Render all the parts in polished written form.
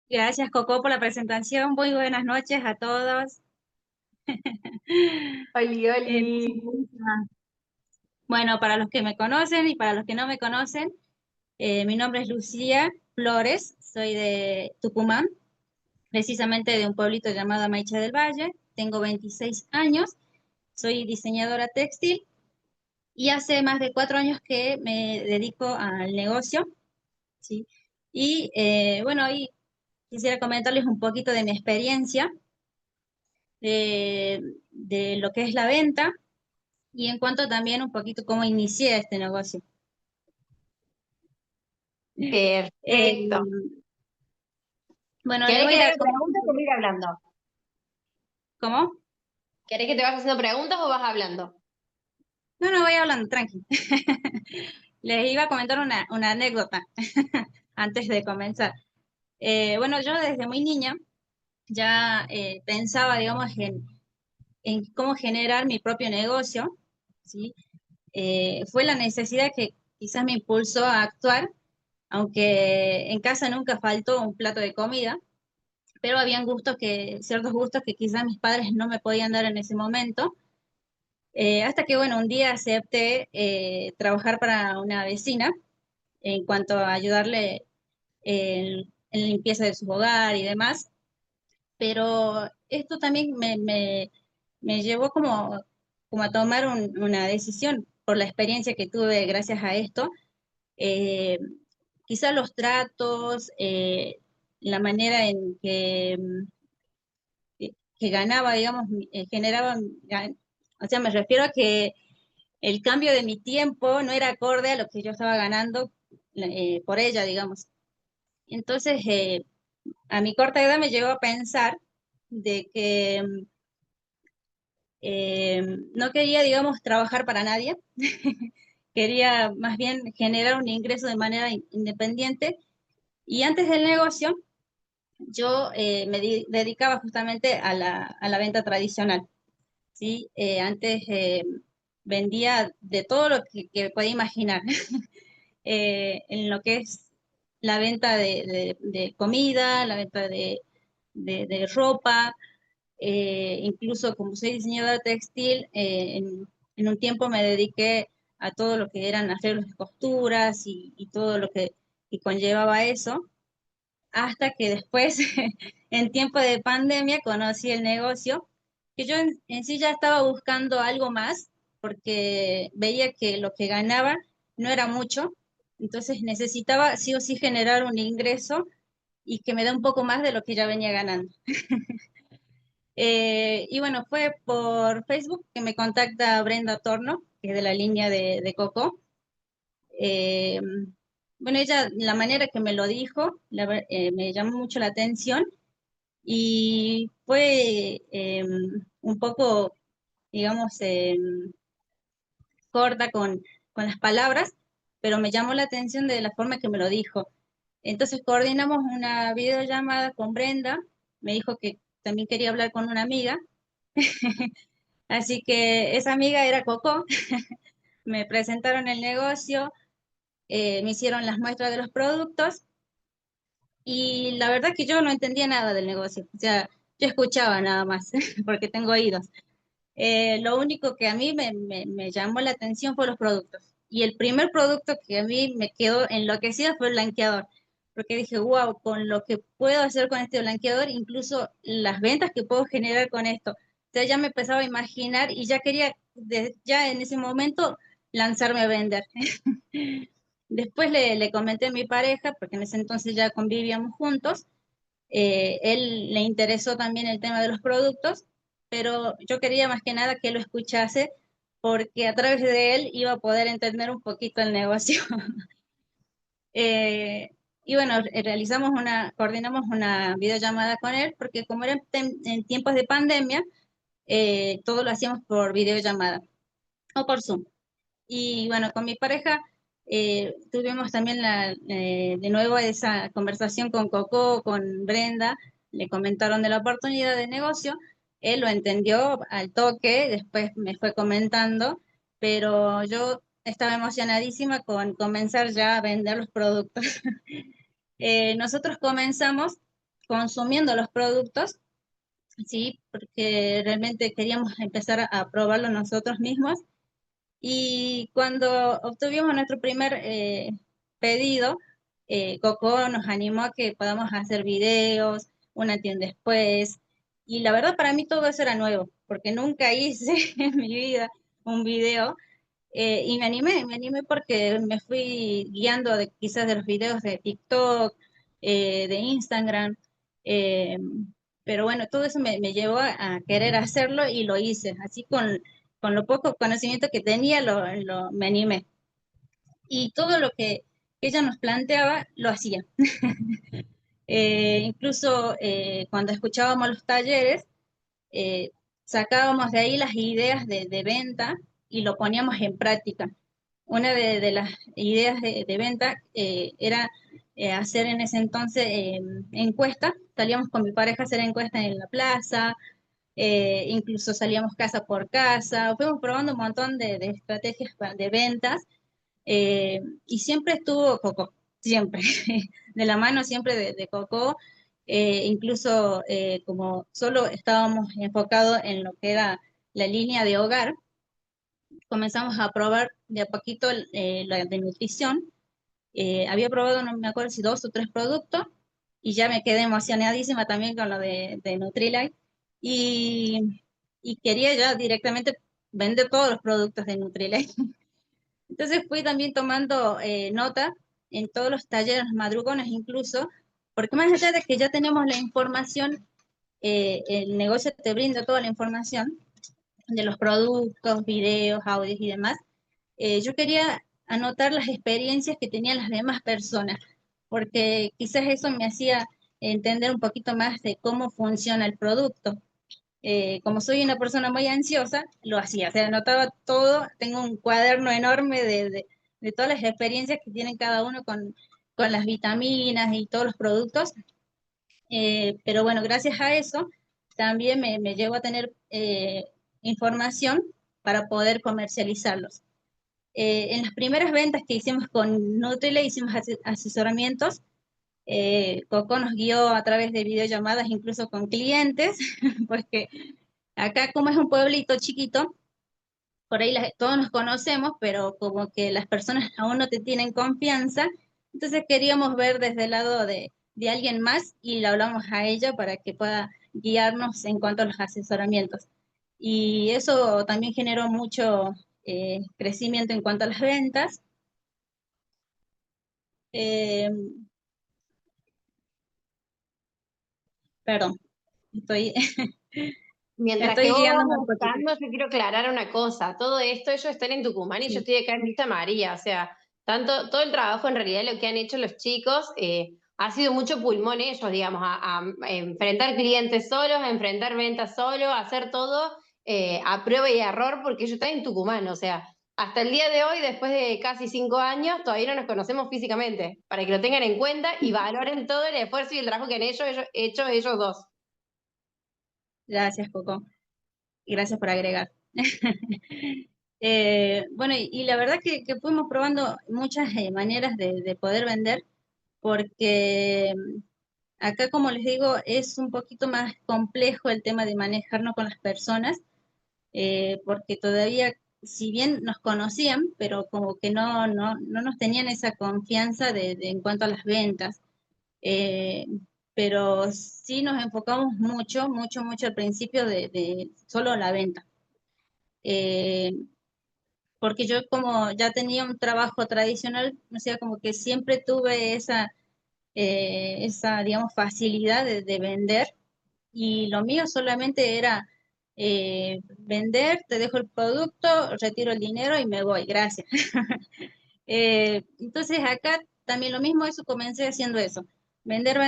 Gracias, Coco, por la presentación. Muy buenas noches a todos. Oli, Eh, oli. bueno, para los que me conocen y para los que no me conocen, mi nombre es Lucía Flores, soy de Tucumán, precisamente de un pueblito llamado Maicha del Valle. Tengo 26 años, soy diseñadora textil y hace más de 4 años que me dedico al negocio, ¿sí? Y bueno, hoy quisiera comentarles un poquito de mi experiencia, de lo que es la venta. Y en cuanto también un poquito cómo inicié este negocio. Eh, Perfecto. bueno, les ¿Querés que voy te a haga comentar. preguntas o voy a ir hablando? ¿Cómo? ¿Querés que te vaya haciendo preguntas o vas hablando? No, no, voy hablando, tranqui. Les iba a comentar una anécdota antes de comenzar. Bueno, yo desde muy niña ya pensaba, digamos, en cómo generar mi propio negocio, ¿sí? Fue la necesidad que quizás me impulsó a actuar, aunque en casa nunca faltó un plato de comida, pero habían ciertos gustos que quizás mis padres no me podían dar en ese momento, hasta que, bueno, un día acepté trabajar para una vecina en cuanto a ayudarle en la limpieza de su hogar y demás, pero esto también me llevó como a tomar una decisión por la experiencia que tuve gracias a esto. Eh, Quizás los tratos, la manera en que ganaba, digamos, generaba, o sea, me refiero a que el cambio de mi tiempo no era acorde a lo que yo estaba ganando por ella, digamos. Entonces, a mi corta edad me llegó a pensar de que no quería, digamos, trabajar para nadie, quería más bien generar un ingreso de manera independiente. Y antes del negocio, yo dedicaba justamente a la venta tradicional. ¿Sí? Antes vendía de todo lo que podía imaginar, en lo que es la venta de comida, la venta de ropa, incluso como soy diseñadora textil, en un tiempo me dediqué a todo lo que eran arreglos de costuras y todo lo que conllevaba eso, hasta que después, en tiempo de pandemia, conocí el negocio, que yo en sí ya estaba buscando algo más, porque veía que lo que ganaba no era mucho, entonces necesitaba sí o sí generar un ingreso y que me dé un poco más de lo que ya venía ganando. Y bueno, fue por Facebook que me contacta Brenda Torno, que es de la línea de Coco. Eh, bueno, ella, la manera que me lo dijo, me llamó mucho la atención y fue un poco, digamos, corta con las palabras, pero me llamó la atención de la forma que me lo dijo. Entonces coordinamos una videollamada con Brenda, me dijo que también quería hablar con una amiga, así que esa amiga era Coco, me presentaron el negocio, me hicieron las muestras de los productos y la verdad que yo no entendía nada del negocio, o sea, yo escuchaba nada más, porque tengo oídos. Lo único que a mí me llamó la atención fue los productos. Y el primer producto que a mí me quedó enloquecida fue el blanqueador. Porque dije, wow, con lo que puedo hacer con este blanqueador, incluso las ventas que puedo generar con esto. O sea, ya me empezaba a imaginar y ya quería, ya en ese momento, lanzarme a vender. Después le comenté a mi pareja, porque en ese entonces ya convivíamos juntos, él le interesó también el tema de los productos, pero yo quería más que nada que lo escuchase porque a través de él iba a poder entender un poquito el negocio. Eh, y bueno, coordinamos una videollamada con él porque como era en tiempos de pandemia, todo lo hacíamos por videollamada o por Zoom. Y bueno, con mi pareja tuvimos también de nuevo esa conversación con Coco, con Brenda, le comentaron de la oportunidad de negocio, él lo entendió al toque, después me fue comentando, pero yo estaba emocionadísima con comenzar ya a vender los productos. Nosotros comenzamos consumiendo los productos, sí, porque realmente queríamos empezar a probarlo nosotros mismos. Y cuando obtuvimos nuestro primer pedido, Coco nos animó a que podamos hacer videos, un antes y un después. Y la verdad para mí todo eso era nuevo, porque nunca hice en mi vida un video. Y me animé porque me fui guiando de, quizás de los videos de TikTok, de Instagram. eh, pero bueno, todo eso me llevó a querer hacerlo y lo hice. Así con lo poco conocimiento que tenía, me animé. Y todo lo que ella nos planteaba, lo hacía. Incluso cuando escuchábamos los talleres, eh, sacábamos de ahí las ideas de venta y lo poníamos en práctica. Una de las ideas de venta era hacer en ese entonces encuestas. Salíamos con mi pareja a hacer encuestas en la plaza, incluso salíamos casa por casa, fuimos probando un montón de estrategias de ventas y siempre estuvo Coco, siempre, de la mano siempre de Coco, incluso como solo estábamos enfocados en lo que era la línea de hogar, comenzamos a probar de a poquito la de nutrición. Había probado, no me acuerdo si 2 o 3 productos, y ya me quedé emocionadísima también con lo de Nutrilite, y, y quería ya directamente vender todos los productos de Nutrilite. Entonces fui también tomando nota en todos los talleres, los madrugones incluso, porque más allá de que ya tenemos la información, el negocio te brinda toda la información de los productos, videos, audios y demás. Yo quería anotar las experiencias que tenían las demás personas, porque quizás eso me hacía entender un poquito más de cómo funciona el producto. Como soy una persona muy ansiosa, lo hacía, o sea, anotaba todo, tengo un cuaderno enorme de todas las experiencias que tienen cada uno con las vitaminas y todos los productos. Pero bueno, gracias a eso también me llevo a tener información para poder comercializarlos. En las primeras ventas que hicimos con Nutrile, hicimos asesoramientos. Coco nos guió a través de videollamadas, incluso con clientes, porque acá como es un pueblito chiquito, por ahí todos nos conocemos, pero como que las personas aún no te tienen confianza, entonces queríamos ver desde el lado de alguien más y le hablamos a ella para que pueda guiarnos en cuanto a los asesoramientos. Y eso también generó mucho crecimiento en cuanto a las ventas. Eh, Perdón, estoy, Mientras que estoy vos guiándome vas un poquito. buscando, yo quiero aclarar una cosa. Todo esto, ellos están en Tucumán y yo Sí. estoy acá en Vista María. O sea, tanto, todo el trabajo en realidad, lo que han hecho los chicos, ha sido mucho pulmón ellos, digamos, a enfrentar clientes solos, a enfrentar ventas solos, a hacer todo a prueba y error, porque ellos están en Tucumán. O sea, hasta el día de hoy, después de casi 5 años, todavía no nos conocemos físicamente, para que lo tengan en cuenta y valoren todo el esfuerzo y el trabajo que han hecho ellos dos. Gracias, Coco. Y gracias por agregar. Bueno, y la verdad que fuimos probando muchas maneras de poder vender, porque acá, como les digo, es un poquito más complejo el tema de manejarnos con las personas, porque todavía, si bien nos conocían, pero como que no nos tenían esa confianza en cuanto a las ventas. Eh, pero sí nos enfocamos mucho al principio de solo la venta. Eh, Porque yo como ya tenía un trabajo tradicional, o sea, como que siempre tuve esa digamos, facilidad de vender y lo mío solamente era vender, te dejo el producto, retiro el dinero y me voy, gracias. Entonces acá también lo mismo, eso comencé haciendo eso, vender,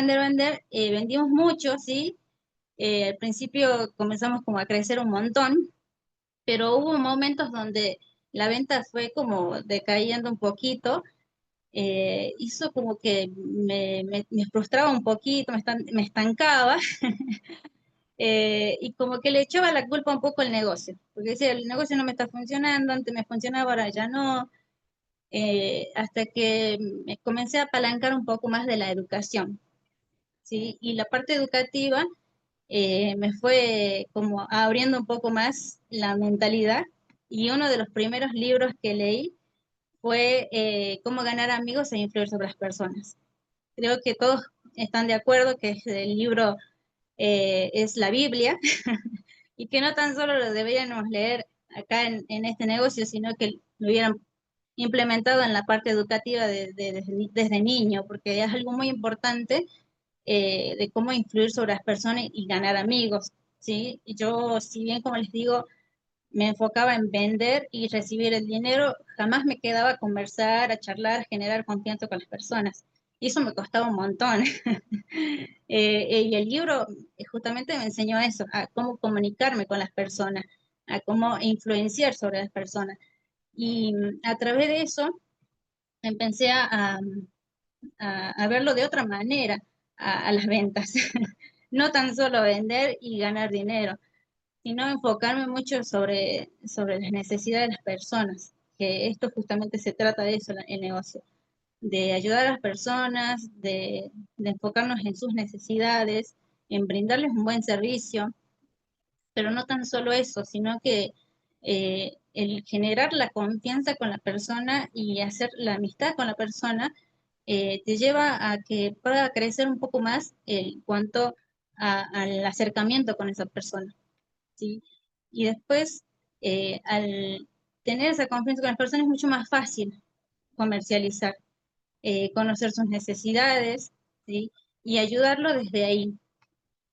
vendimos mucho, sí. Al principio comenzamos como a crecer un montón, pero hubo momentos donde la venta fue como decayendo un poquito, hizo como que me frustraba un poquito, me estancaba, y como que le echaba la culpa un poco al negocio, porque decía, el negocio no me está funcionando, antes me funcionaba, ahora ya no, hasta que me comencé a apalancar un poco más de la educación. ¿sí? Y la parte educativa me fue como abriendo un poco más la mentalidad y uno de los primeros libros que leí fue Cómo ganar amigos e influir sobre las personas. Creo que todos están de acuerdo que el libro es la Biblia y que no tan solo lo deberíamos leer acá en este negocio, sino que lo hubieran implementado en la parte educativa desde niño, porque es algo muy importante de cómo influir sobre las personas y ganar amigos, ¿sí? Y yo, si bien, como les digo, me enfocaba en vender y recibir el dinero, jamás me quedaba a conversar, a charlar, a generar confianza con las personas. Y eso me costaba un montón. Y el libro justamente me enseñó eso, a cómo comunicarme con las personas, a cómo influenciar sobre las personas. Y a través de eso empecé a verlo de otra manera, a las ventas. No tan solo vender y ganar dinero, sino enfocarme mucho sobre las necesidades de las personas, que esto justamente se trata de eso, el negocio, de ayudar a las personas, de enfocarnos en sus necesidades, en brindarles un buen servicio, pero no tan solo eso, sino que el generar la confianza con la persona y hacer la amistad con la persona te lleva a que pueda crecer un poco más en cuanto al acercamiento con esa persona, ¿sí? Y después, al tener esa confianza con las personas es mucho más fácil comercializar, conocer sus necesidades, ¿sí? Y ayudarlo desde ahí,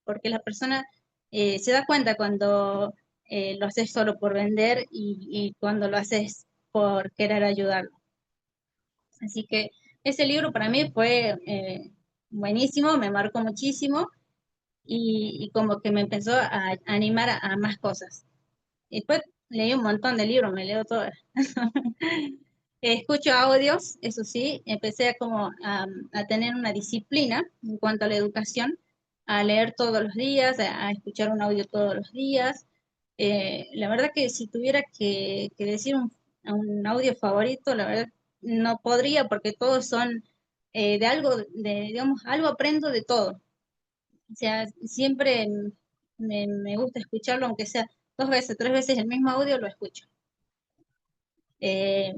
porque la persona se da cuenta cuando lo haces solo por vender y cuando lo haces por querer ayudarlo. Así que ese libro para mí fue buenísimo, me marcó muchísimo y como que me empezó a animar a más cosas. Y después leí un montón de libros, me leo todas. Escucho audios, eso sí, empecé a tener una disciplina en cuanto a la educación, a leer todos los días, a escuchar un audio todos los días. La verdad que si tuviera que decir un audio favorito, la verdad no podría porque todos son de algo, digamos, algo aprendo de todo. O sea, siempre me gusta escucharlo, aunque sea 2 veces, 3 veces el mismo audio, lo escucho. Eh,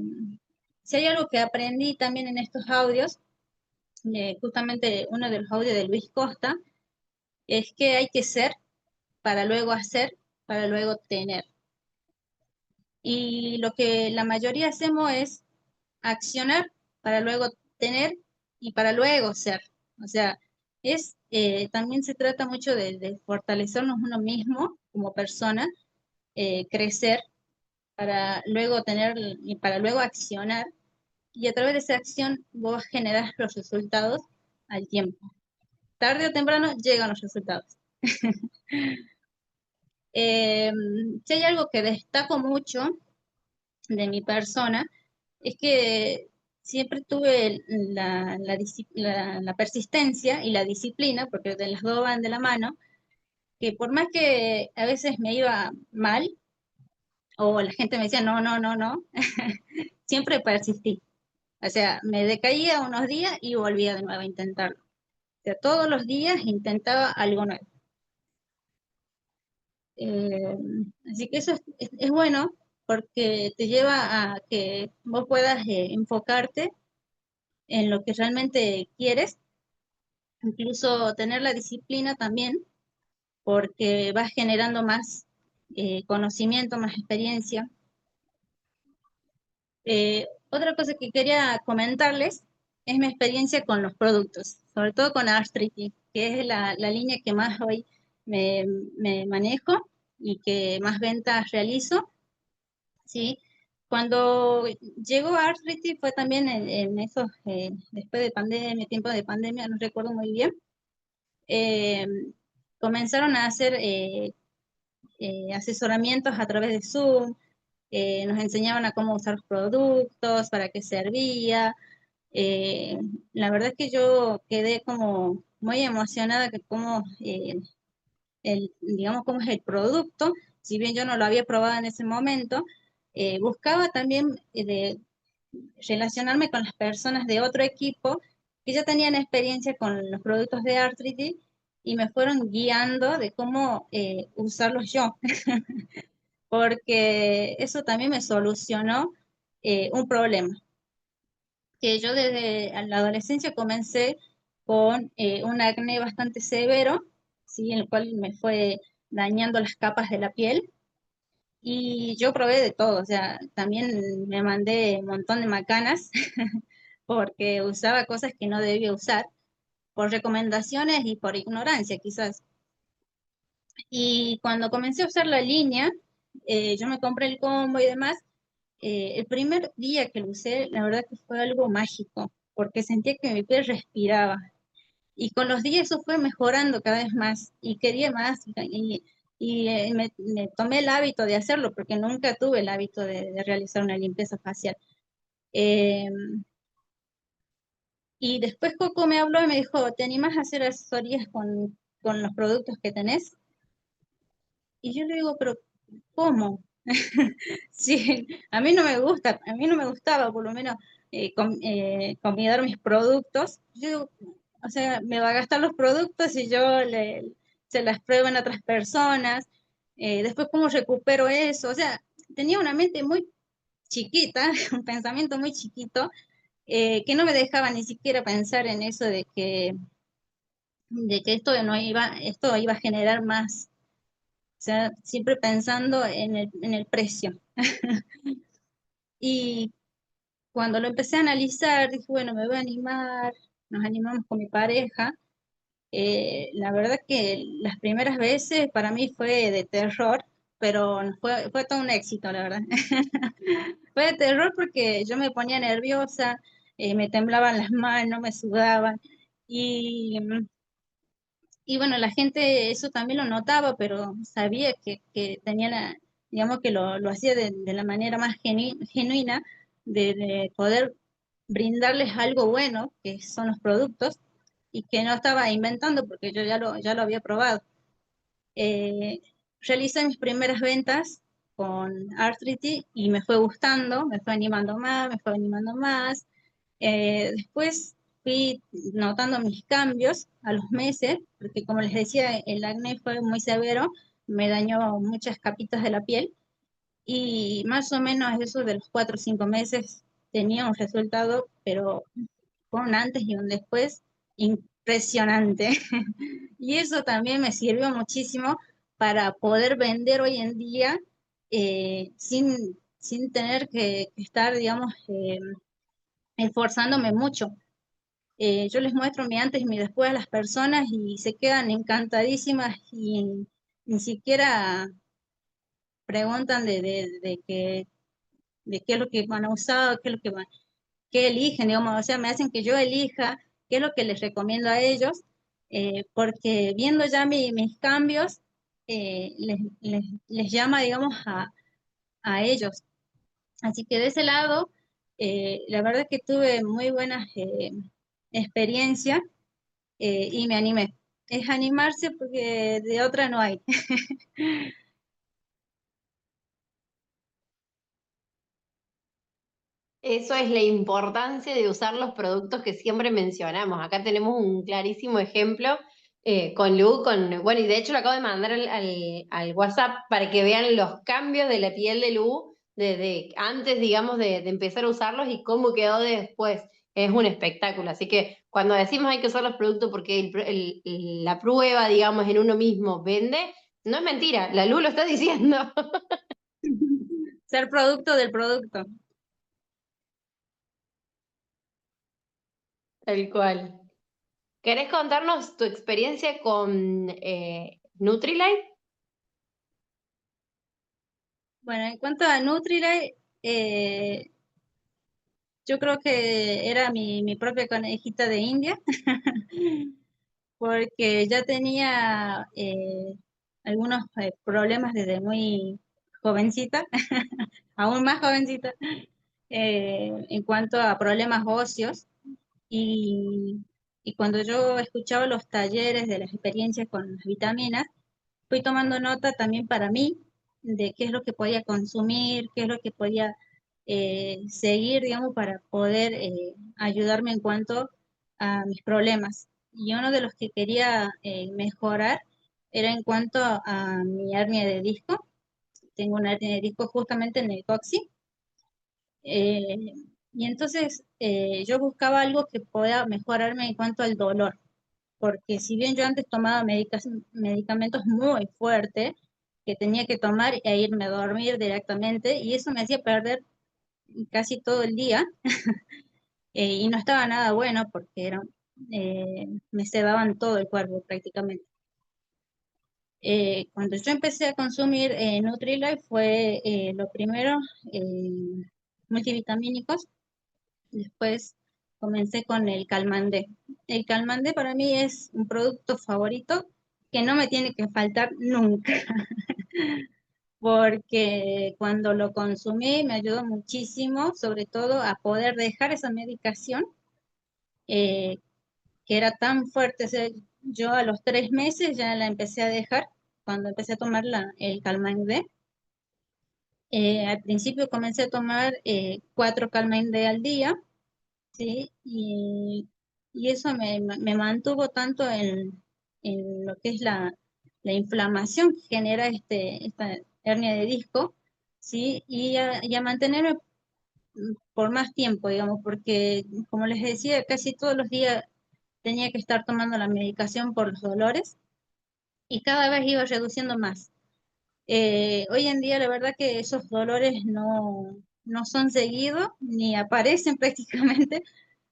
si hay algo que aprendí también en estos audios, justamente uno de los audios de Luis Costa, es que hay que ser para luego hacer, para luego tener. Y lo que la mayoría hacemos es accionar para luego tener y para luego ser. O sea, también se trata mucho de fortalecernos uno mismo como persona, crecer para luego tener y para luego accionar. Y a través de esa acción vos generás los resultados al tiempo. Tarde o temprano llegan los resultados. Eh, si hay algo que destaco mucho de mi persona, es que siempre tuve la persistencia y la disciplina, porque de las dos van de la mano, que por más que a veces me iba mal, o la gente me decía no, no, no, no, siempre persistí. O sea, me decaía unos días y volvía de nuevo a intentarlo. O sea, todos los días intentaba algo nuevo. Eh, Así que eso es bueno porque te lleva a que vos puedas enfocarte en lo que realmente quieres, incluso tener la disciplina también, porque vas generando más conocimiento, más experiencia. Otra cosa que quería comentarles es mi experiencia con los productos, sobre todo con Arthritis, que es la línea que más hoy me, me manejo y que más ventas realizo. ¿Sí? Cuando llegó Arthritis fue también en esos, después de pandemia, tiempo de pandemia, no recuerdo muy bien, eh, comenzaron a hacer asesoramientos a través de Zoom, nos enseñaban a cómo usar los productos, para qué servía. Eh, la verdad es que yo quedé como muy emocionada que cómo, digamos, cómo es el producto, si bien yo no lo había probado en ese momento, buscaba también relacionarme con las personas de otro equipo que ya tenían experiencia con los productos de artritis y me fueron guiando de cómo usarlos yo, porque eso también me solucionó un problema, que yo desde la adolescencia comencé con un acné bastante severo, ¿sí? El cual me fue dañando las capas de la piel. Y yo probé de todo, o sea, también me mandé un montón de macanas porque usaba cosas que no debía usar, por recomendaciones y por ignorancia quizás. Y cuando comencé a usar la línea, yo me compré el combo y demás. El primer día que lo usé, la verdad que fue algo mágico, porque sentía que mi piel respiraba. Y con los días eso fue mejorando cada vez más y quería más me tomé el hábito de hacerlo porque nunca tuve el hábito de realizar una limpieza facial. Eh, y después Coco me habló y me dijo, ¿te animas a hacer asesorías con los productos que tenés? Y yo le digo, pero ¿cómo? Sí, a mí no me gusta, a mí no me gustaba por lo menos combinar mis productos. Yo digo, o sea, me va a gastar los productos y se las pruebo en otras personas. Después, ¿cómo recupero eso? O sea, tenía una mente muy chiquita, un pensamiento muy chiquito, que no me dejaba ni siquiera pensar en eso de que esto iba a generar más. O sea, siempre pensando en el precio. Y cuando lo empecé a analizar, dije, bueno, me voy a animar, nos animamos con mi pareja. La verdad que las primeras veces para mí fue de terror, pero fue todo un éxito, la verdad. Fue de terror porque yo me ponía nerviosa, me temblaban las manos, me sudaban. Y, y bueno, la gente eso también lo notaba, pero sabía que tenía digamos que lo hacía de la manera más genuina de poder brindarles algo bueno, que son los productos, y que no estaba inventando porque yo ya lo había probado. Eh, Realicé mis primeras ventas con Artrity y me fue gustando, me fue animando más, me fue animando más. Después fui notando mis cambios a los meses, porque como les decía, el acné fue muy severo, me dañó muchas capitas de la piel y más o menos eso de los 4 o 5 meses tenía un resultado, pero con un antes y un después impresionante. Y eso también me sirvió muchísimo para poder vender hoy en día sin tener que estar, digamos, esforzándome mucho. Yo les muestro mi antes y mi después a las personas y se quedan encantadísimas y ni siquiera preguntan de qué es lo que van a usar, qué es lo qué eligen, digamos, o sea, me hacen que yo elija qué es lo que les recomiendo a ellos, porque viendo ya mis cambios, les llama, digamos, a ellos. Así que de ese lado, la verdad que tuve muy buenas experiencias y me animé. Es animarse porque de otra no hay. Eso es la importancia de usar los productos que siempre mencionamos. Acá tenemos un clarísimo ejemplo con Lu, bueno, y de hecho lo acabo de mandar al WhatsApp para que vean los cambios de la piel de Lu desde antes, digamos, de empezar a usarlos y cómo quedó después. Es un espectáculo. Así que cuando decimos hay que usar los productos porque la prueba, digamos, en uno mismo vende, no es mentira, la Lu lo está diciendo. Ser producto del producto. Tal cual. ¿Querés contarnos tu experiencia con Nutrilite? Bueno, en cuanto a Nutrilite, yo creo que era mi propia conejita de India, porque ya tenía algunos problemas desde muy jovencita, aún más jovencita, en cuanto a problemas óseos. Y, y cuando yo escuchaba los talleres de las experiencias con las vitaminas, fui tomando nota también para mí de qué es lo que podía consumir, qué es lo que podía seguir, digamos, para poder ayudarme en cuanto a mis problemas. Y uno de los que quería mejorar era en cuanto a mi hernia de disco. Tengo una hernia de disco justamente en el coxis. Y entonces yo buscaba algo que pueda mejorarme en cuanto al dolor, porque si bien yo antes tomaba medicamentos muy fuertes, que tenía que tomar e irme a dormir directamente, y eso me hacía perder casi todo el día, y no estaba nada bueno porque me sedaban todo el cuerpo prácticamente. Cuando yo empecé a consumir Nutrilite fue lo primero, eh, multivitamínicos. Después comencé con el Calmandé. El Calmandé para mí es un producto favorito que no me tiene que faltar nunca, porque cuando lo consumí me ayudó muchísimo, sobre todo a poder dejar esa medicación eh, que era tan fuerte. O sea, yo a los 3 meses ya la empecé a dejar cuando empecé a tomar el Calmandé. Al principio comencé a tomar 4 Calmandé al día. Sí, y eso me mantuvo tanto en lo que es la inflamación que genera esta hernia de disco, ¿sí? Y a mantenerme por más tiempo, digamos, porque como les decía, casi todos los días tenía que estar tomando la medicación por los dolores y cada vez iba reduciendo más. Hoy en día la verdad que esos dolores no son seguidos ni aparecen prácticamente,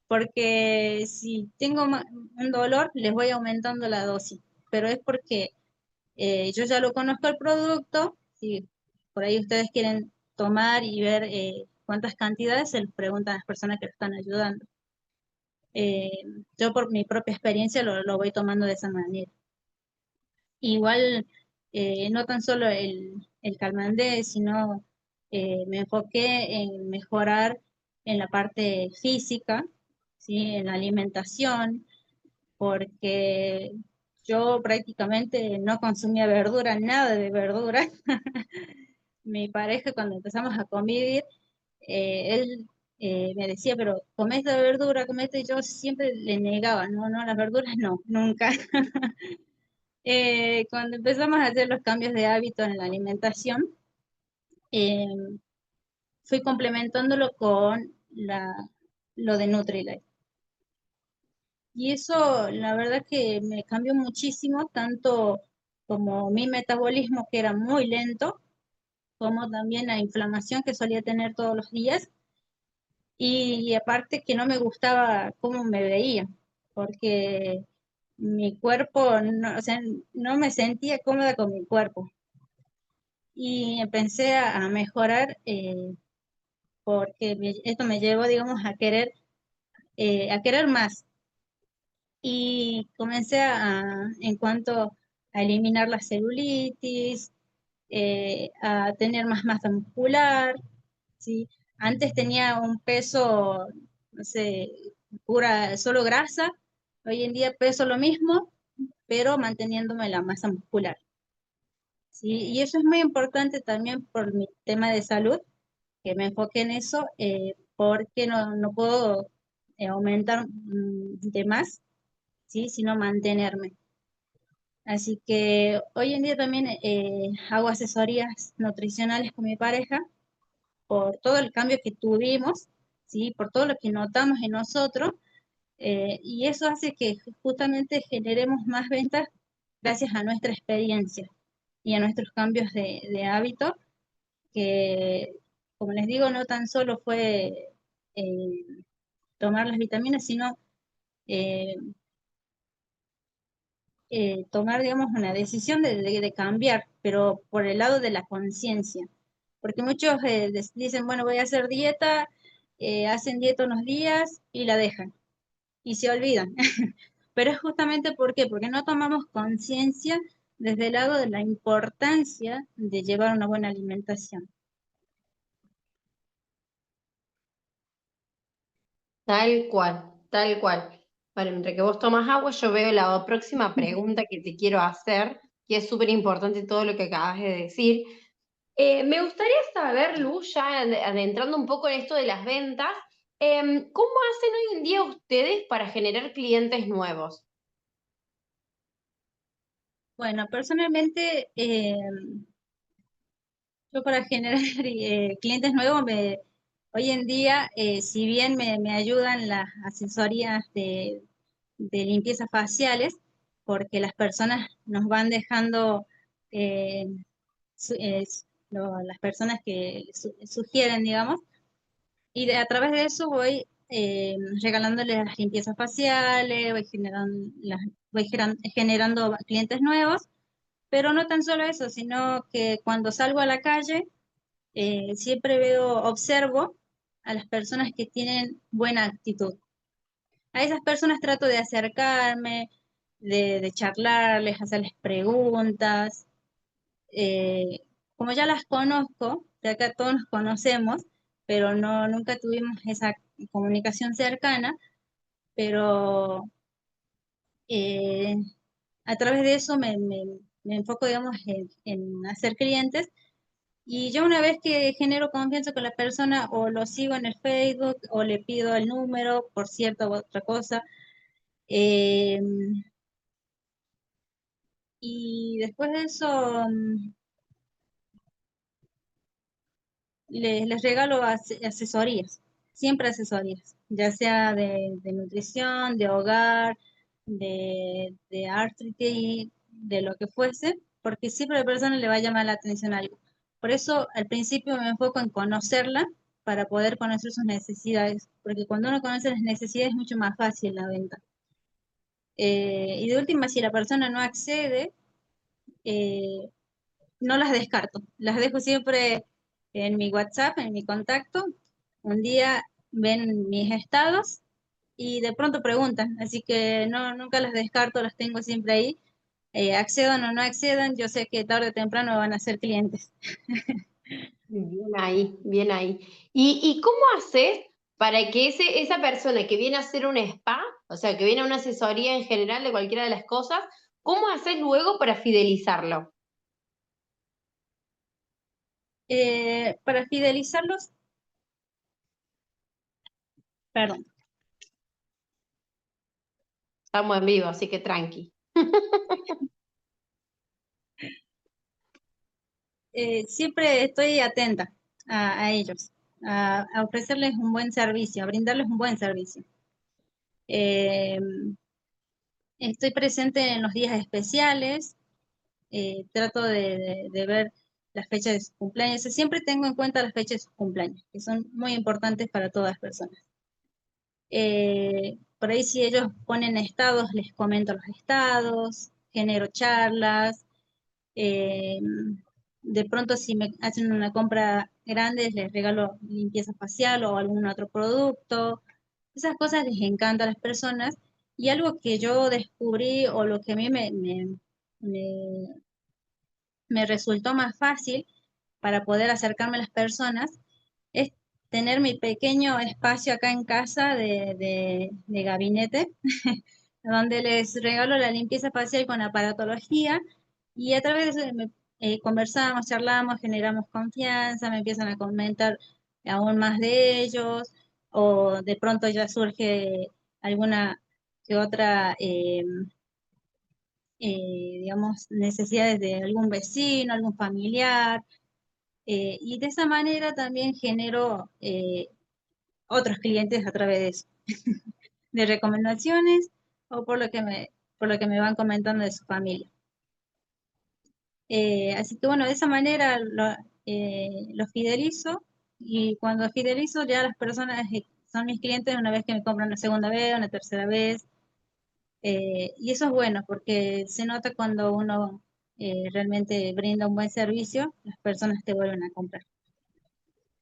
porque si tengo un dolor, les voy aumentando la dosis, pero es porque yo ya lo conozco el producto. Si por ahí ustedes quieren tomar y ver cuántas cantidades, se les preguntan a las personas que lo están ayudando. Eh, yo por mi propia experiencia lo voy tomando de esa manera. Igual, no tan solo el Calmandé, sino me enfoqué en mejorar en la parte física, ¿sí? En la alimentación, porque yo prácticamente no consumía verdura, nada de verdura. Mi pareja, cuando empezamos a convivir, él me decía, pero comés la verdura, comete, y yo siempre le negaba, no, no, las verduras no, nunca. Cuando empezamos a hacer los cambios de hábito en la alimentación, eh, fui complementándolo con lo de Nutrilite. Y eso, la verdad que me cambió muchísimo, tanto como mi metabolismo, que era muy lento, como también la inflamación que solía tener todos los días. Y aparte que no me gustaba cómo me veía, porque mi cuerpo, no, o sea, no me sentía cómoda con mi cuerpo. Y empecé a mejorar, porque esto me llevó, digamos, a querer más. Y comencé en cuanto a eliminar la celulitis, a tener más masa muscular, ¿sí? Antes tenía un peso, no sé, pura, solo grasa. Hoy en día peso lo mismo, pero manteniéndome la masa muscular, ¿sí? Y eso es muy importante también por mi tema de salud, que me enfoque en eso, porque no puedo aumentar de más, ¿sí? Sino mantenerme. Así que hoy en día también hago asesorías nutricionales con mi pareja por todo el cambio que tuvimos, ¿sí? Por todo lo que notamos en nosotros, y eso hace que justamente generemos más ventas gracias a nuestra experiencia y a nuestros cambios de hábito, que, como les digo, no tan solo fue eh, tomar las vitaminas, sino eh, tomar, digamos, una decisión de cambiar, pero por el lado de la conciencia. Porque muchos dicen, bueno, voy a hacer dieta, hacen dieta unos días y la dejan y se olvidan. Pero es justamente ¿por qué? Porque no tomamos conciencia desde el lado de la importancia de llevar una buena alimentación. Tal cual, tal cual. Bueno, mientras que vos tomas agua, yo veo la próxima pregunta que te quiero hacer, que es súper importante todo lo que acabas de decir. Me gustaría saber, Lu, ya adentrando un poco en esto de las ventas, ¿Cómo hacen hoy en día ustedes para generar clientes nuevos? Bueno, personalmente, yo para generar clientes nuevos, hoy en día, si bien me ayudan las asesorías de limpieza faciales, porque las personas nos van dejando, eh, las personas que sugieren, digamos, y a través de eso voy regalándoles las limpiezas faciales, generando clientes nuevos, pero no tan solo eso, sino que cuando salgo a la calle, siempre observo a las personas que tienen buena actitud. A esas personas trato de acercarme, de charlarles, hacerles preguntas. eh, Como ya las conozco, de acá todos nos conocemos, pero no, nunca tuvimos esa comunicación cercana, pero eh, a través de eso me enfoco, digamos, en hacer clientes. Y yo una vez que genero confianza con la persona, o lo sigo en el Facebook, o le pido el número por cierta u otra cosa, eh, y después de eso les regalo asesorías, siempre asesorías, ya sea de nutrición, de hogar, de artritis, de lo que fuese, porque siempre a la persona le va a llamar la atención algo. Por eso al principio me enfoco en conocerla para poder conocer sus necesidades, porque cuando uno conoce las necesidades es mucho más fácil la venta. Y de última, si la persona no accede, eh, no las descarto, las dejo siempre en mi WhatsApp, en mi contacto. Un día ven mis estados y de pronto preguntan, así que no, nunca las descarto, las tengo siempre ahí. Accedan o no accedan, yo sé que tarde o temprano van a ser clientes. Bien ahí, bien ahí. ¿Y cómo haces para que esa persona que viene a hacer un spa, o sea, que viene a una asesoría en general de cualquiera de las cosas, cómo haces luego para fidelizarlo? Para fidelizarlos, perdón, Estamos en vivo, así que tranqui. siempre estoy atenta a ellos, a ofrecerles un buen servicio, a brindarles un buen servicio. Eh, Estoy presente en los días especiales, trato de ver las fechas de sus cumpleaños. Siempre tengo en cuenta las fechas de sus cumpleaños, que son muy importantes para todas las personas. Por ahí si ellos ponen estados, les comento los estados, genero charlas. eh, de pronto si me hacen una compra grande, les regalo limpieza facial o algún otro producto. Esas cosas les encanta a las personas. Y algo que yo descubrí, o lo que a mí me me resultó más fácil para poder acercarme a las personas, es tener mi pequeño espacio acá en casa de gabinete, donde les regalo la limpieza facial con aparatología, y a través de eso conversamos, charlamos, generamos confianza, me empiezan a comentar aún más de ellos, o de pronto ya surge alguna que otra digamos, necesidades de algún vecino, algún familiar, y de esa manera también genero otros clientes a través de eso, de recomendaciones, o por lo que me van comentando de su familia. Así que bueno, de esa manera lo fidelizo, y cuando fidelizo ya las personas son mis clientes una vez que me compran una segunda vez, una tercera vez. Y eso es bueno porque se nota cuando uno realmente brinda un buen servicio, las personas te vuelven a comprar.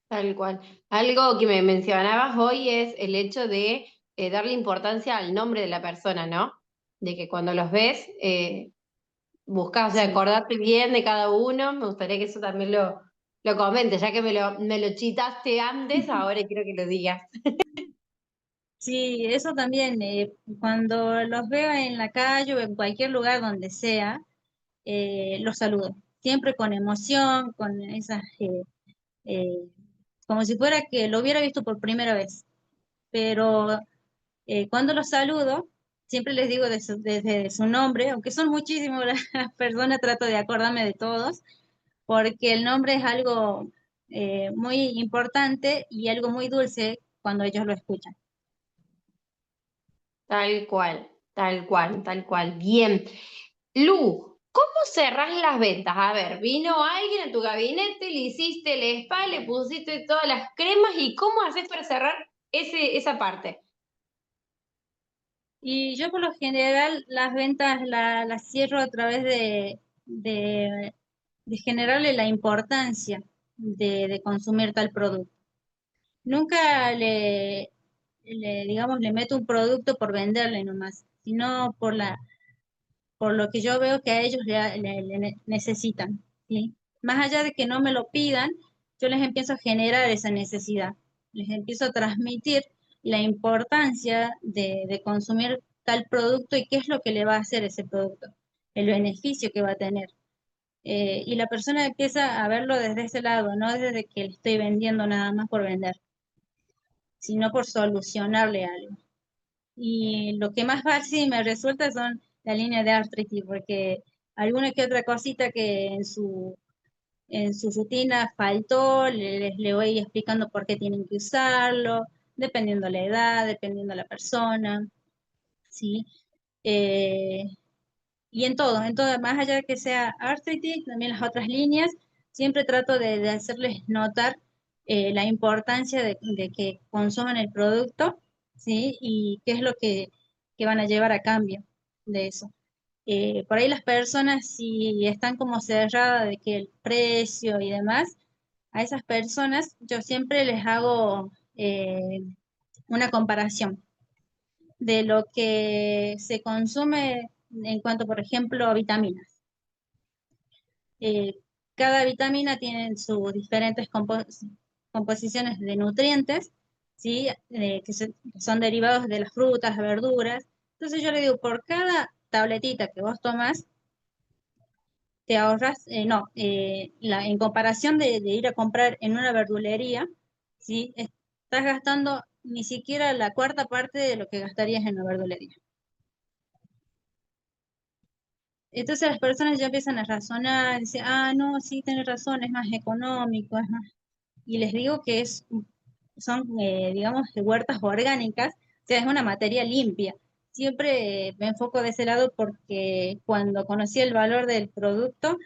Tal cual. Algo que me mencionabas hoy es el hecho de darle importancia al nombre de la persona, ¿no? De que cuando los ves, buscas, o sea, Sí, acordarte bien de cada uno. Me gustaría que eso también lo comentes, ya que me lo chitaste antes, ahora quiero que lo digas. sí, eso también. Cuando los veo en la calle o en cualquier lugar donde sea, los saludo. Siempre con emoción, eh, como si fuera que lo hubiera visto por primera vez. pero cuando los saludo, siempre les digo desde su nombre, aunque son muchísimas las personas, trato de acordarme de todos, porque el nombre es algo muy importante y algo muy dulce cuando ellos lo escuchan. Tal cual, tal cual, tal cual. Bien. Lu, ¿cómo cerrás las ventas? A ver, vino alguien a tu gabinete, le hiciste el spa, le pusiste todas las cremas y ¿cómo haces para cerrar esa parte? Y yo por lo general las ventas las cierro a través de generarle la importancia de consumir tal producto. Nunca digamos, le meto un producto por venderle nomás, sino por lo que yo veo que a ellos necesitan, ¿sí? Más allá de que no me lo pidan, yo les empiezo a generar esa necesidad, les empiezo a transmitir la importancia de consumir tal producto y qué es lo que le va a hacer ese producto, el beneficio que va a tener. Y la persona empieza a verlo desde ese lado, no desde que le estoy vendiendo nada más por vender, sino por solucionarle algo. Y lo que más fácil me resulta son la línea de arthritis, porque alguna que otra cosita que en su rutina faltó, le voy explicando por qué tienen que usarlo, dependiendo la edad, dependiendo la persona, ¿sí? Eh, y en todo, más allá de que sea arthritis, también las otras líneas, siempre trato de hacerles notar la importancia de que consuman el producto, ¿sí? Y qué es lo que van a llevar a cambio de eso. Por ahí las personas, si están como cerradas de que el precio y demás, a esas personas yo siempre les hago una comparación de lo que se consume en cuanto, por ejemplo, a vitaminas. Eh, Cada vitamina tiene sus diferentes composiciones de nutrientes, ¿sí? Que son derivados de las frutas, las verduras. Entonces yo le digo, por cada tabletita que vos tomás, te ahorras, no, en comparación de ir a comprar en una verdulería, ¿sí? Estás gastando ni siquiera la cuarta parte de lo que gastarías en la verdulería. Entonces las personas ya empiezan a razonar, dicen, ah, no, sí, tienes razón, es más económico, es más. Y les digo que son, digamos, huertas orgánicas, o sea, es una materia limpia. Siempre me enfoco de ese lado porque cuando conocí el valor del producto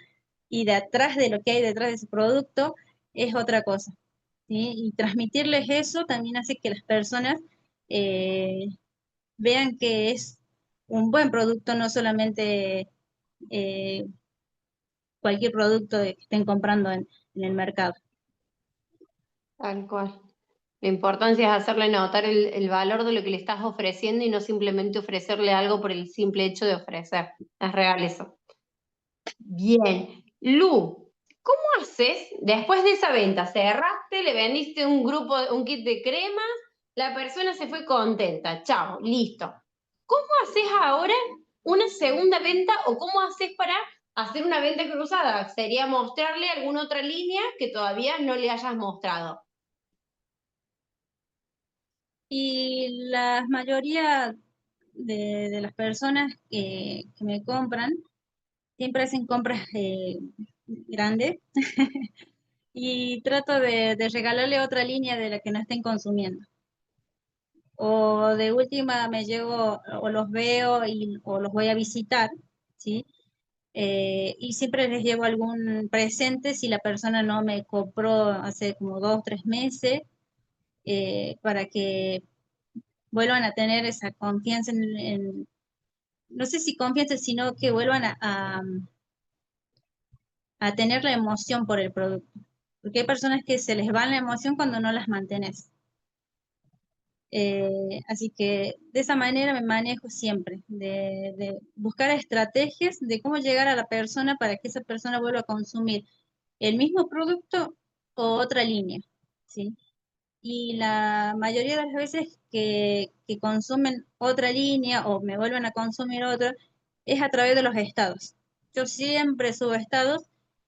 y de atrás de lo que hay detrás de ese producto, es otra cosa, ¿sí? Y transmitirles eso también hace que las personas eh, vean que es un buen producto, no solamente eh, cualquier producto que estén comprando en el mercado. Tal cual. La importancia es hacerle notar el valor de lo que le estás ofreciendo y no simplemente ofrecerle algo por el simple hecho de ofrecer. Es real eso. Bien. Lu, ¿cómo haces después de esa venta? Cerraste, le vendiste un grupo, un kit de cremas, la persona se fue contenta. Chao, listo. ¿Cómo haces ahora una segunda venta o cómo haces para hacer una venta cruzada? Sería mostrarle alguna otra línea que todavía no le hayas mostrado. Y la mayoría de las personas que me compran siempre hacen compras grandes y trato de regalarle otra línea de la que no estén consumiendo. O de última me llevo o los veo o los voy a visitar, ¿sí? Y siempre les llevo algún presente si la persona no me compró hace como 2 o 3 meses, para que vuelvan a tener esa confianza no sé si confianza, sino que vuelvan a tener la emoción por el producto. Porque hay personas que se les va la emoción cuando no las mantenés. Así que de esa manera me manejo siempre, de buscar estrategias de cómo llegar a la persona para que esa persona vuelva a consumir el mismo producto o otra línea, ¿sí? Y la mayoría de las veces que consumen otra línea o me vuelven a consumir otra es a través de los estados. Yo siempre subo estados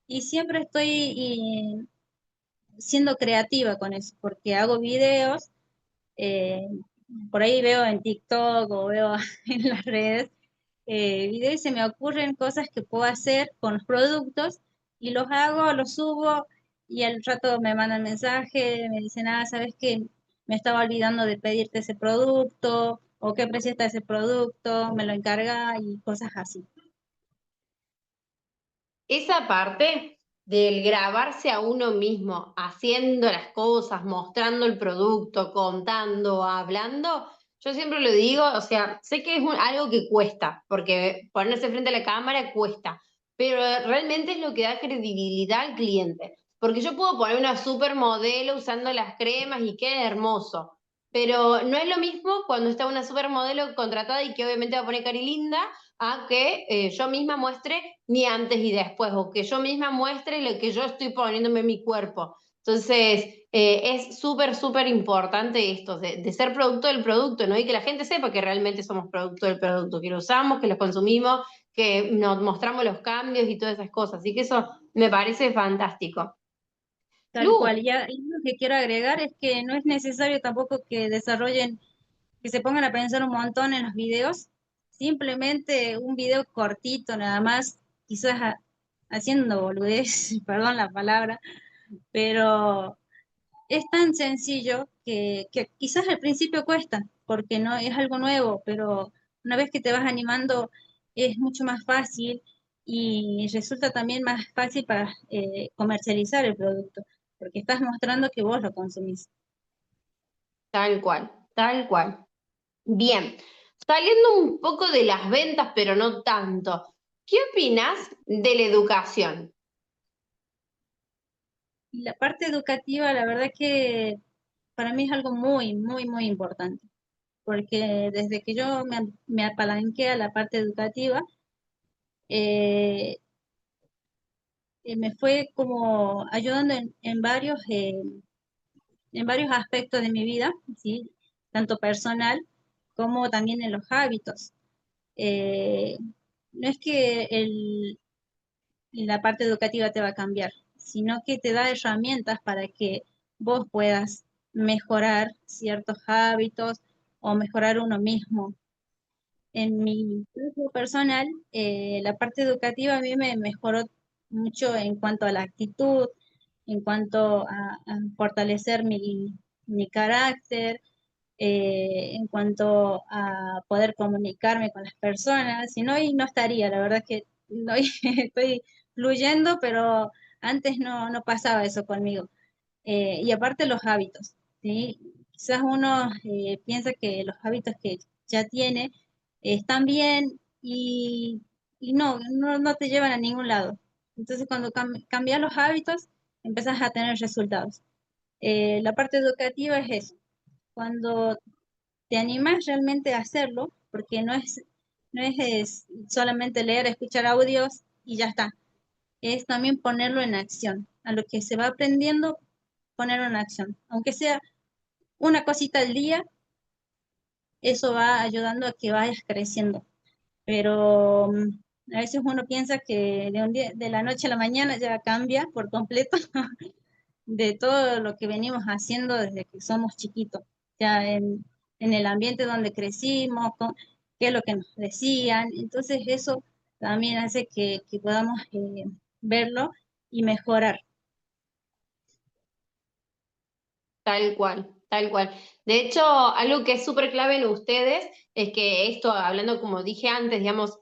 y siempre estoy siendo creativa con eso, porque hago videos por ahí veo en TikTok o veo en las redes videos y se me ocurren cosas que puedo hacer con los productos y los hago, los subo y al rato me mandan mensaje, me dicen, ah, ¿sabes qué? Me estaba olvidando de pedirte ese producto o qué precio está ese producto, me lo encarga y cosas así. Esa parte del grabarse a uno mismo, haciendo las cosas, mostrando el producto, contando, hablando, yo siempre lo digo, o sea, sé que es algo que cuesta, porque ponerse frente a la cámara cuesta, pero realmente es lo que da credibilidad al cliente. Porque yo puedo poner una supermodelo usando las cremas y queda hermoso, pero no es lo mismo cuando está una supermodelo contratada y que obviamente va a poner cari linda, a que yo misma muestre ni antes y después, o que yo misma muestre lo que yo estoy poniéndome en mi cuerpo. Entonces, es súper, súper importante esto, de ser producto del producto, ¿no? Y que la gente sepa que realmente somos producto del producto, que lo usamos, que lo consumimos, que nos mostramos los cambios y todas esas cosas. Así que eso me parece fantástico. Tal cual. Lu, Y lo que quiero agregar es que no es necesario tampoco que desarrollen, que se pongan a pensar un montón en los videos. Simplemente un video cortito nada más, quizás haciendo boludez, perdón la palabra, pero es tan sencillo que quizás al principio cuesta, porque no es algo nuevo, pero una vez que te vas animando es mucho más fácil y resulta también más fácil para comercializar el producto, porque estás mostrando que vos lo consumís. tal cual, tal cual. Bien, saliendo un poco de las ventas, pero no tanto, ¿qué opinas de la educación? Y la parte educativa, la verdad que para mí es algo muy, muy, muy importante, porque desde que yo me apalanqué a la parte educativa, eh, me fue como ayudando en varios aspectos de mi vida, ¿sí? Tanto personal como también en los hábitos. Eh, no es que la parte educativa te va a cambiar, sino que te da herramientas para que vos puedas mejorar ciertos hábitos o mejorar uno mismo. En mi caso personal, la parte educativa a mí me mejoró mucho en cuanto a la actitud, en cuanto a fortalecer mi carácter, en cuanto a poder comunicarme con las personas. Si no, y no estaría, la verdad que no, estoy fluyendo, pero antes no pasaba eso conmigo. Y aparte los hábitos, ¿sí? Quizás uno piensa que los hábitos que ya tiene están bien y no te llevan a ningún lado. Entonces cuando cambias los hábitos, empezás a tener resultados. La parte educativa es eso, cuando te animas realmente a hacerlo, porque no es solamente leer, escuchar audios y ya está, es también ponerlo en acción. A lo que se va aprendiendo, ponerlo en acción. Aunque sea una cosita al día, eso va ayudando a que vayas creciendo. Pero a veces uno piensa que de la noche a la mañana ya cambia por completo de todo lo que venimos haciendo desde que somos chiquitos, ya en el ambiente donde crecimos, qué es lo que nos decían. Entonces eso también hace que podamos verlo y mejorar. Tal cual, tal cual. De hecho, algo que es súper clave en ustedes es que esto, hablando como dije antes, digamos,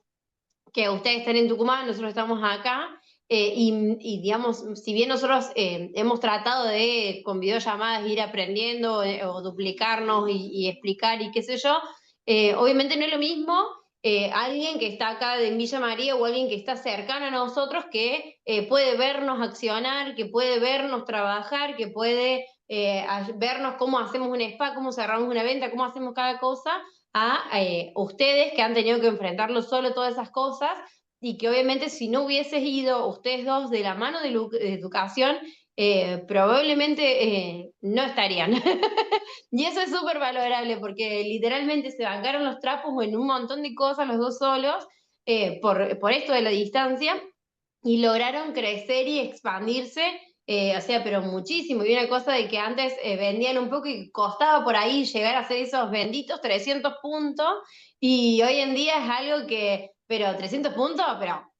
que ustedes están en Tucumán, nosotros estamos acá, digamos, si bien nosotros hemos tratado de con videollamadas ir aprendiendo o duplicarnos y explicar y qué sé yo, obviamente no es lo mismo alguien que está acá de Villa María o alguien que está cercano a nosotros que puede vernos accionar, que puede vernos trabajar, que puede vernos cómo hacemos un spa, cómo cerramos una venta, cómo hacemos cada cosa, a ustedes que han tenido que enfrentarlo solo todas esas cosas y que obviamente si no hubieses ido ustedes dos de la mano de educación, probablemente no estarían. Y eso es súper valorable porque literalmente se bancaron los trapos en un montón de cosas los dos solos por esto de la distancia y lograron crecer y expandirse o sea, pero muchísimo. Y una cosa de que antes vendían un poco y costaba por ahí llegar a hacer esos benditos 300 puntos, y hoy en día es algo que, pero 300 puntos, pero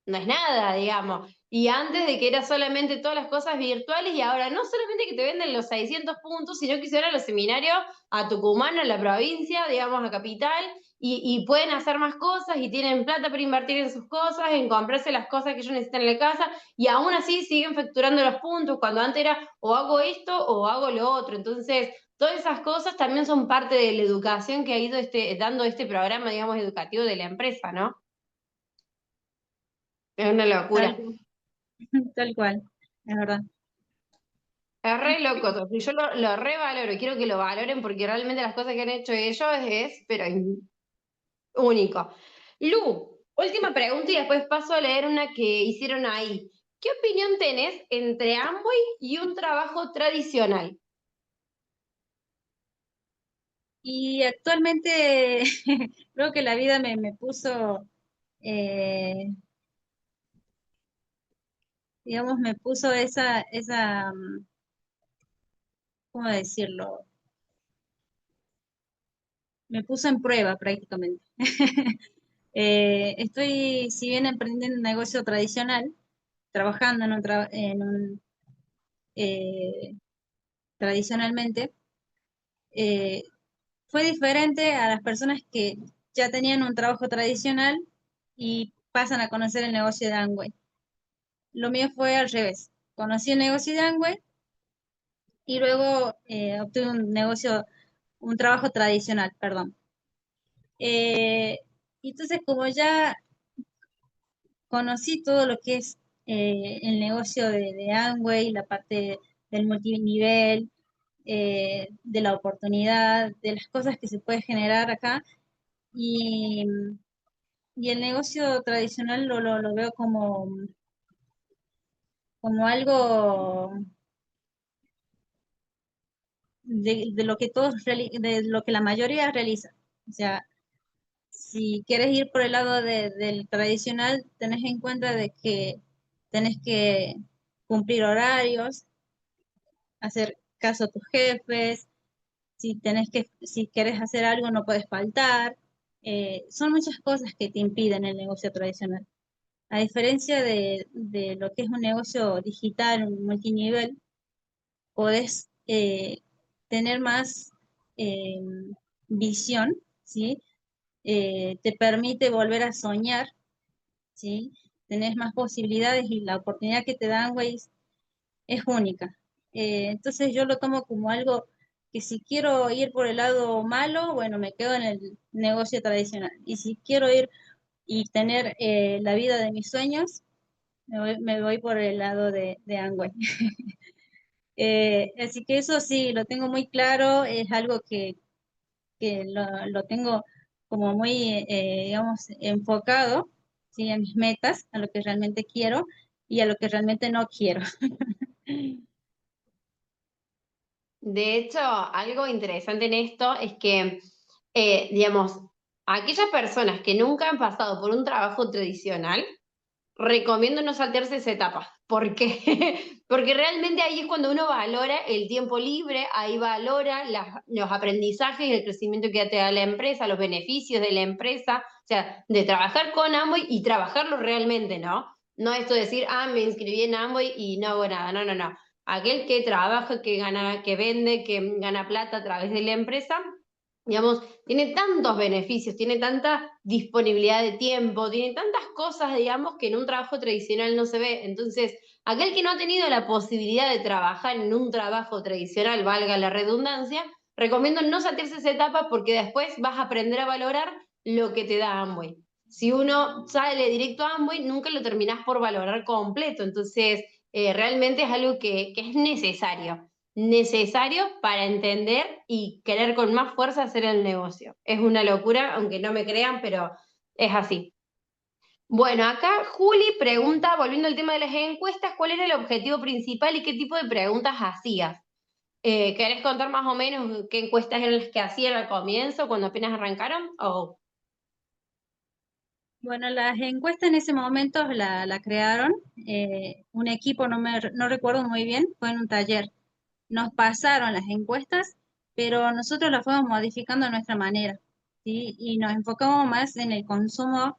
no es nada, digamos. Y antes de que era solamente todas las cosas virtuales, y ahora no solamente que te venden los 600 puntos, sino que hicieron los seminarios a Tucumán, a la provincia, digamos, a Capital, y pueden hacer más cosas y tienen plata para invertir en sus cosas, en comprarse las cosas que ellos necesitan en la casa, y aún así siguen facturando los puntos, cuando antes era o hago esto o hago lo otro. Entonces, todas esas cosas también son parte de la educación que ha ido dando este programa, digamos, educativo de la empresa, ¿no? Es una Tal, locura. tal cual, es verdad. Es re loco, Sofi. Yo lo re valoro, quiero que lo valoren porque realmente las cosas que han hecho ellos pero único. Lu, última pregunta y después paso a leer una que hicieron ahí. ¿Qué opinión tenés entre Amway y un trabajo tradicional? Y actualmente creo que la vida me puso, eh, digamos, me puso ¿cómo decirlo? Me puso en prueba prácticamente. Estoy, si bien emprendiendo un negocio tradicional, trabajando eh, tradicionalmente, eh, fue diferente a las personas que ya tenían un trabajo tradicional y pasan a conocer el negocio de Amway. Lo mío fue al revés. Conocí el negocio de Amway y luego obtuve un trabajo tradicional, perdón. Eh, entonces, como ya conocí todo lo que es el negocio de Amway, la parte del multinivel, de la oportunidad, de las cosas que se puede generar acá, y, y el negocio tradicional lo veo como algo de lo que de lo que la mayoría realiza. O sea, si quieres ir por el lado del tradicional, tenés en cuenta de que tenés que cumplir horarios, hacer caso a tus jefes, si quieres hacer algo no puedes faltar. Son muchas cosas que te impiden el negocio tradicional. A diferencia de lo que es un negocio digital, un multinivel, podés tener más eh, visión, ¿sí? Te permite volver a soñar, ¿sí? Tenés más posibilidades y la oportunidad que te dan, güey, es única. Entonces yo lo tomo como algo que si quiero ir por el lado malo, bueno, me quedo en el negocio tradicional. Y si quiero ir y tener la vida de mis sueños, me voy por el lado de Amway. Así que eso sí, lo tengo muy claro, es algo que lo tengo como muy, digamos, enfocado, ¿sí? A mis metas, a lo que realmente quiero y a lo que realmente no quiero. De hecho, algo interesante en esto es que, digamos, aquellas personas que nunca han pasado por un trabajo tradicional, recomiendo no saltearse esa etapa. ¿Por qué? Porque realmente ahí es cuando uno valora el tiempo libre, ahí valora los aprendizajes y el crecimiento que te da la empresa, los beneficios de la empresa, o sea, de trabajar con Amway y trabajarlo realmente, ¿no? No esto de decir, ah, me inscribí en Amway y no hago nada, no, no, no. Aquel que trabaja, que gana, que vende, que gana plata a través de la empresa, digamos, tiene tantos beneficios, tiene tanta disponibilidad de tiempo, tiene tantas cosas, digamos, que en un trabajo tradicional no se ve. Entonces, aquel que no ha tenido la posibilidad de trabajar en un trabajo tradicional, valga la redundancia, recomiendo no saltarse esa etapa porque después vas a aprender a valorar lo que te da Amway. Si uno sale directo a Amway, nunca lo terminás por valorar completo. Entonces, realmente es algo que es necesario para entender y querer con más fuerza hacer el negocio. Es una locura, aunque no me crean, pero es así. Bueno, acá Juli pregunta, volviendo al tema de las encuestas, ¿cuál era el objetivo principal y qué tipo de preguntas hacías? ¿Querés contar más o menos qué encuestas eran las que hacían al comienzo, cuando apenas arrancaron? Bueno, las encuestas en ese momento la crearon un equipo, no recuerdo muy bien, fue en un taller. Nos pasaron las encuestas, pero nosotros las fuimos modificando a nuestra manera, ¿sí? Y nos enfocamos más en el consumo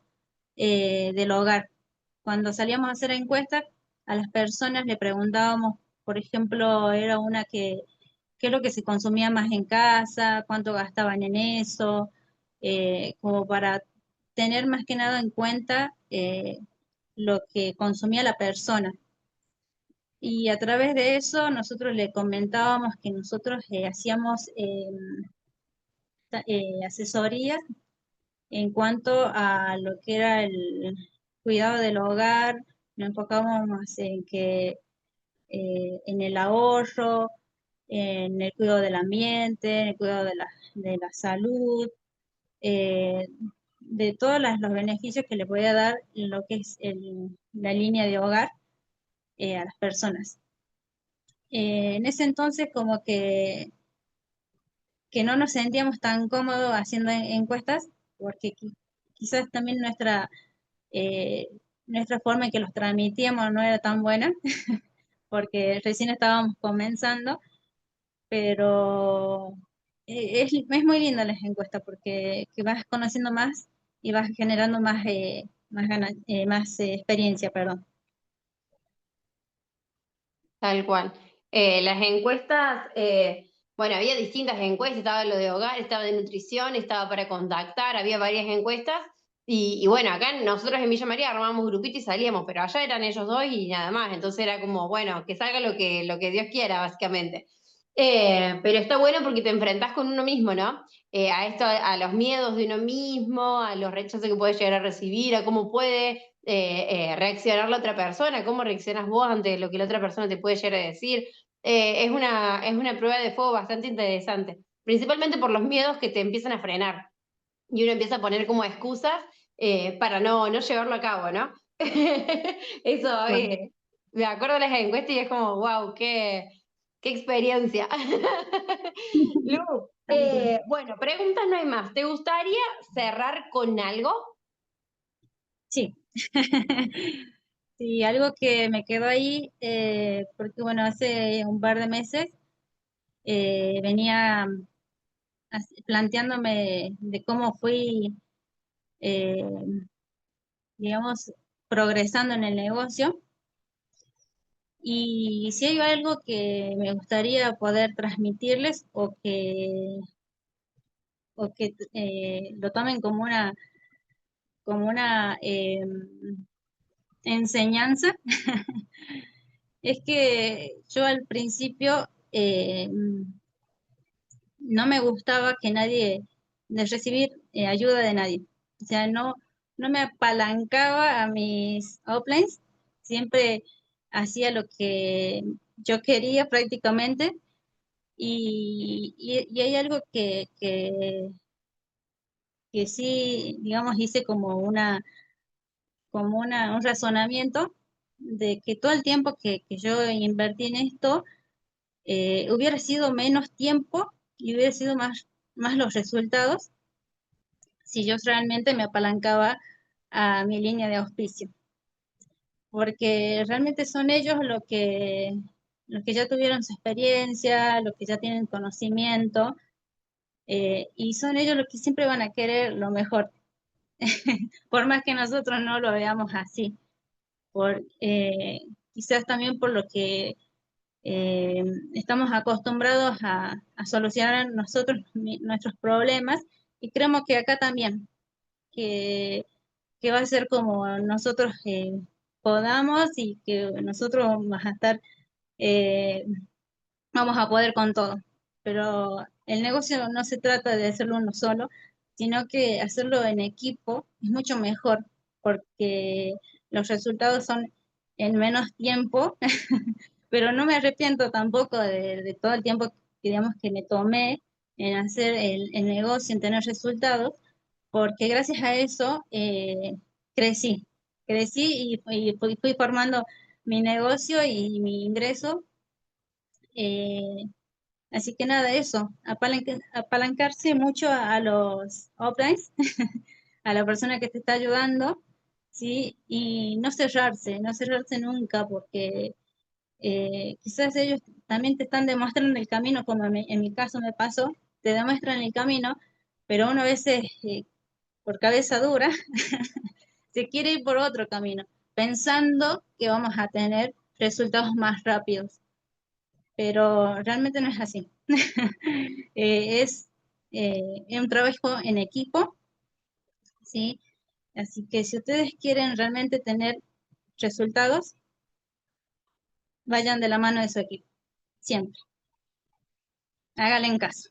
del hogar. Cuando salíamos a hacer encuestas, a las personas le preguntábamos, por ejemplo, era una que, qué es lo que se consumía más en casa, cuánto gastaban en eso, como para tener más que nada en cuenta lo que consumía la persona. Y a través de eso nosotros le comentábamos que nosotros hacíamos asesorías en cuanto a lo que era el cuidado del hogar, nos enfocábamos más en que en el ahorro, en el cuidado del ambiente, en el cuidado de la salud, eh, de todos los beneficios que le puede dar lo que es la línea de hogar a las personas. En ese entonces como que no nos sentíamos tan cómodos haciendo encuestas, porque quizás también eh, nuestra forma en que los transmitíamos no era tan buena, porque recién estábamos comenzando, pero es muy linda las encuestas porque que vas conociendo más y vas generando más experiencia, perdón. Tal cual. Las encuestas, bueno, había distintas encuestas, estaba lo de hogar, estaba de nutrición, estaba para contactar, había varias encuestas. Y bueno, acá nosotros en Villa María armábamos grupito y salíamos, pero allá eran ellos dos y nada más. Entonces era como, bueno, que salga lo que Dios quiera, básicamente. Pero está bueno porque te enfrentás con uno mismo, ¿no? A esto, a los miedos de uno mismo, a los rechazos que puede llegar a recibir, a cómo puede reaccionar la otra persona, cómo reaccionas vos ante lo que la otra persona te puede llegar a decir. Es una prueba de fuego bastante interesante, principalmente por los miedos que te empiezan a frenar y uno empieza a poner como excusas para no llevarlo a cabo, ¿no? Eso, Bueno, me acuerdo de las encuestas y es como, wow, qué experiencia. Lu, bueno, preguntas no hay más. ¿Te gustaría cerrar con algo? sí. Sí, algo que me quedó ahí, porque bueno, hace un par de meses venía planteándome de cómo fui, eh, digamos, progresando en el negocio. Y si hay algo que me gustaría poder transmitirles o que lo tomen como una enseñanza, es que yo al principio no me gustaba que nadie, de recibir ayuda de nadie. O sea, no me apalancaba a mis uplines, siempre hacía lo que yo quería prácticamente. Y hay algo que sí, digamos, hice un razonamiento de que todo el tiempo que yo invertí en esto, hubiera sido menos tiempo y hubiera sido más los resultados si yo realmente me apalancaba a mi línea de auspicio, porque realmente son ellos los que ya tuvieron su experiencia, los que ya tienen conocimiento, y son ellos los que siempre van a querer lo mejor, por más que nosotros no lo veamos así, quizás también por lo que eh, estamos acostumbrados a solucionar nosotros nuestros problemas y creemos que acá también, que, que va a ser como nosotros podamos y que nosotros vamos a estar, eh, vamos a poder con todo. Pero el negocio no se trata de hacerlo uno solo, sino que hacerlo en equipo es mucho mejor porque los resultados son en menos tiempo, pero no me arrepiento tampoco de todo el tiempo que, digamos, que me tomé en hacer el negocio, en tener resultados, porque gracias a eso crecí, y fui formando mi negocio y mi ingreso. eh, Así que nada, eso, apalancarse mucho a los uplines a la persona que te está ayudando, ¿sí? Y no cerrarse nunca, porque quizás ellos también te están demostrando el camino, como en mi caso me pasó, te demuestran el camino, pero uno a veces, por cabeza dura, se quiere ir por otro camino, pensando que vamos a tener resultados más rápidos, pero realmente no es así. Es un trabajo en equipo, ¿sí? Así que si ustedes quieren realmente tener resultados, vayan de la mano de su equipo, siempre. Háganle en caso.